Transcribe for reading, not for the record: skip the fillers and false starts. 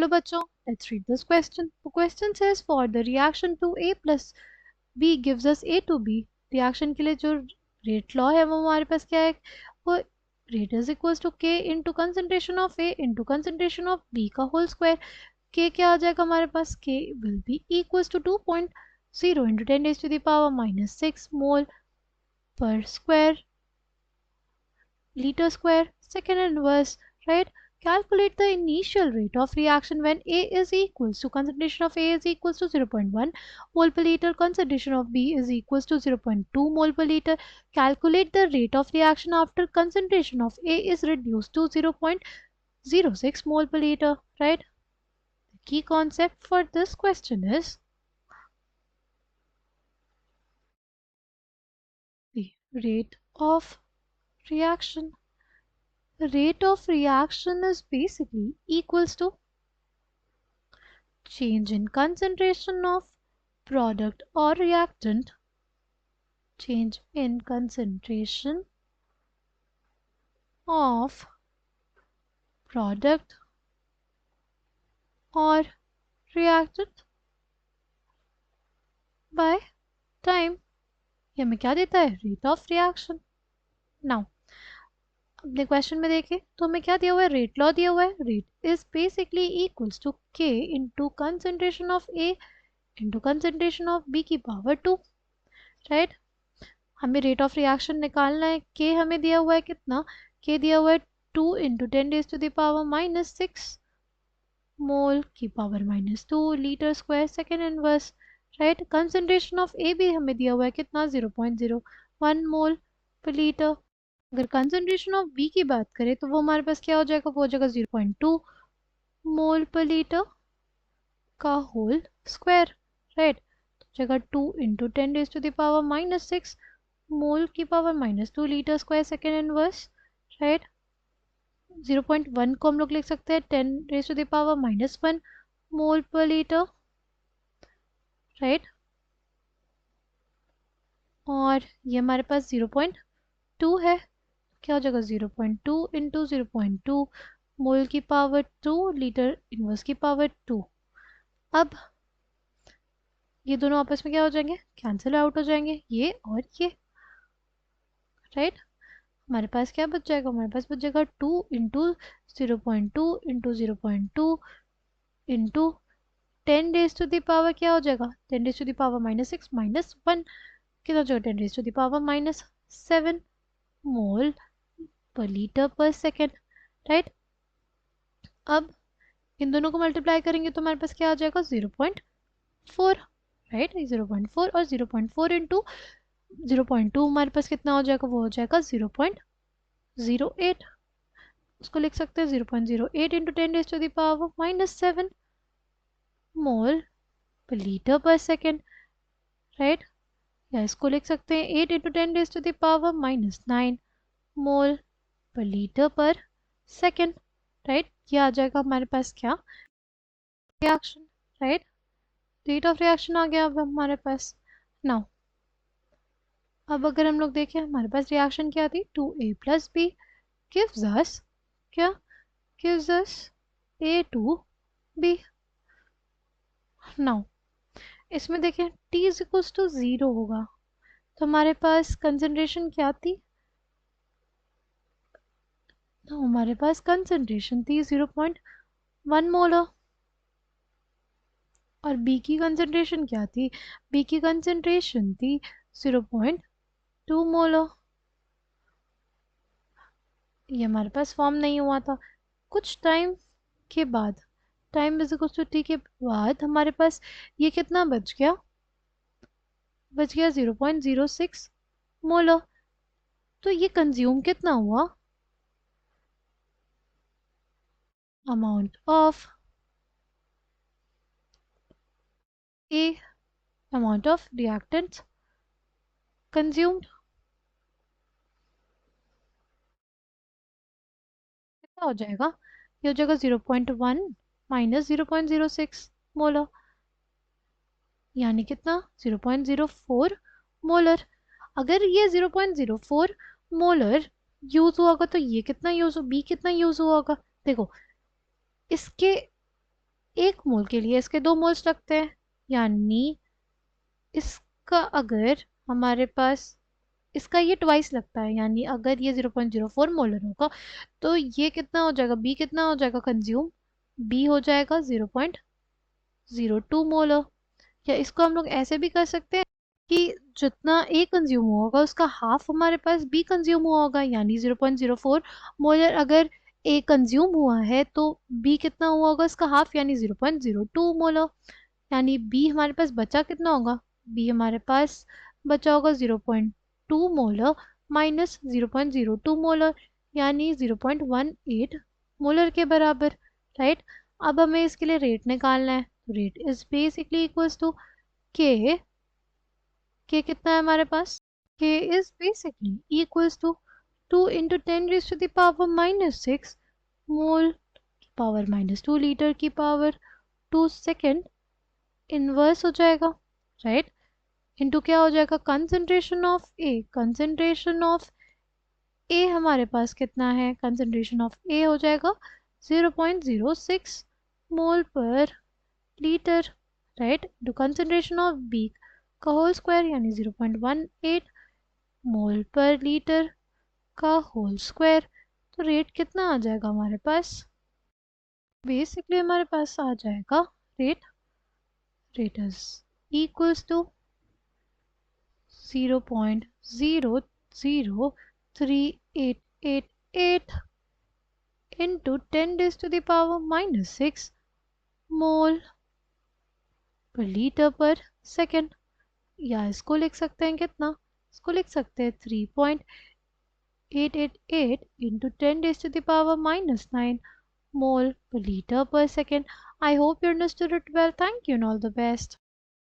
चलो बच्चों, let's read this question. The question says for the reaction to A plus B gives us A to B. Reaction के लिए जो rate law है वो हमारे पास क्या है, वो rate is equal to K into concentration of A into concentration of B का होल स्क्वायर. K क्या आ जाएगा हमारे पास, K will be equal to 2.0 into 10 raise to the power -6 mole per square liter square second inverse, right? Calculate the initial rate of reaction when A is equals to concentration of A is equals to 0.1 mole per liter, concentration of B is equals to 0.2 mole per liter. Calculate the rate of reaction after concentration of A is reduced to 0.06 mole per liter, right? The key concept for this question is the rate of reaction. The rate of reaction is basically equals to change in concentration of product or reactant, change in concentration of product or reactant by time. ये हमें क्या देता है, rate of reaction. Now अपने question में देखें तो हमें क्या दिया हुआ है, रेट लॉ दिया हुआ है. Rate is basically equals to K into concentration of A into concentration of B की पावर 2, राइट. हमें रेट ऑफ रिएक्शन निकालना है. K हमें दिया हुआ है कितना, K दिया हुआ है 2 into 10 raise to the power -6 mole की power -2 litre square second inverse, right. Concentration of A भी हमें दिया हुआ है कितना, 0.01 मोल पर लीटर. अगर कंसेंट्रेशन ऑफ बी की बात करें तो वो हमारे पास क्या हो जाएगा, वो हो जाएगा 0.2 मोल पर लीटर का होल स्क्वायर, राइट. तो जगह 2 into 10 raise to the power -6 mole की power -2 litre square second inverse, right. 0.1 को हम लोग लिख सकते हैं 10 raise to the power -1 mole per litre, right. और ये हमारे पास 0.2 है, क्या हो जाएगा 0.2 इंटू 0.2 मोल की पावर 2 लीटर इनवर्स की पावर 2. अब ये दोनों आपस में क्या हो जाएंगे, कैंसिल आउट हो जाएंगे, ये और ये, राइट. हमारे पास क्या बच जाएगा, हमारे पास बच जाएगा 2 into 0.2 into 0.2 into 10 raise to the power क्या हो जाएगा, 10 रेज़ टू द पावर -6 -1 कितना हो जाएगा, 10 raise to the power -7 mole per litre पर सेकेंड, राइट. अब इन दोनों को मल्टीप्लाई करेंगे तो हमारे पास क्या आ जाएगा 0.4, राइट. 0.4 और 0.4 इंटू 0.2 हमारे पास कितना हो जाएगा, वो हो जाएगा 0.08. उसको लिख सकते हैं 0.08 into 10 raise to the power -7 mole per litre पर सेकेंड, राइट. या इसको लिख सकते हैं 8 into 10 raise to the power -9 mole per litre पर सेकेंड, राइट. ये आ जाएगा हमारे पास क्या, reaction, right. Rate of reaction आ गया अब हमारे पास. नाउ अब अगर हम लोग देखें हमारे पास रिएक्शन क्या थी, 2A plus B gives us क्या, gives us A to B. Now इसमें देखें T इज इक्वल्स टू 0 होगा तो हमारे पास कंसंट्रेशन क्या थी, तो हमारे पास कंसंट्रेशन थी 0.1 मोलर. और B की कंसंट्रेशन क्या थी, B की कंसंट्रेशन थी 0.2 मोलर. ये हमारे पास फॉर्म नहीं हुआ था. कुछ टाइम के बाद, time is equal to T के बाद हमारे पास ये कितना बच गया, बच गया 0.06 मोलर. तो ये कंज्यूम कितना हुआ, amount of A amount of reactants consumed. कितना हो जाएगा, ये हो जाएगा 0.1 माइनस 0.06 मोलर, यानी कितना 0.04 मोलर. अगर ये 0.04 मोलर यूज हुआ होगा तो ये कितना यूज, बी कितना यूज हुआ होगा. देखो इसके मोल के लिए इसके 2 मोल्स लगते हैं, यानी इसका अगर हमारे पास इसका ये ट्वाइस लगता है, यानी अगर ये 0.04 मोलर होगा तो ये कितना हो जाएगा, बी कितना हो जाएगा कंज्यूम, बी हो जाएगा 0.02 मोलर। या इसको हम लोग ऐसे भी कर सकते हैं कि जितना ए कंज्यूम हुआ होगा उसका हाफ हमारे पास बी कंज्यूम हुआ होगा, यानी 0.04 मोलर अगर ए कंज्यूम हुआ है तो बी कितना हुआ होगा इसका हाफ, यानी 0.02 मोलर। यानी बी हमारे पास बचा कितना होगा, बी हमारे पास बचा होगा 0.2 मोलर माइनस 0.02 मोलर, यानी 0.18 मोलर के बराबर, राइट। अब हमें इसके लिए रेट निकालना है, rate is basically equals to K, K कितना है हमारे पास, K is basically equals to 2 into 10⁻⁻⁶ mole की पावर -2 लीटर की पावर 2 सेकेंड इनवर्स हो जाएगा, राइट। इनटू क्या हो जाएगा, concentration of A, concentration of A हमारे पास कितना है, कंसंट्रेशन ऑफ ए हो जाएगा 0.06 mole per litre, right. To concentration of B का होल स्क्वायर यानी 0.18 मोल पर लीटर का होल स्क्वायर। तो रेट कितना आ जाएगा हमारे पास, बेसिकली हमारे पास आ जाएगा rate, rate is equals to 0.0038888 into 10⁻⁻⁶ mole per litre पर सेकेंड। या इसको लिख सकते हैं कितना, इसको लिख सकते हैं 3.888 into 10⁻⁻⁹ mole per liter per second. I hope you understood it well. Thank you and all the best.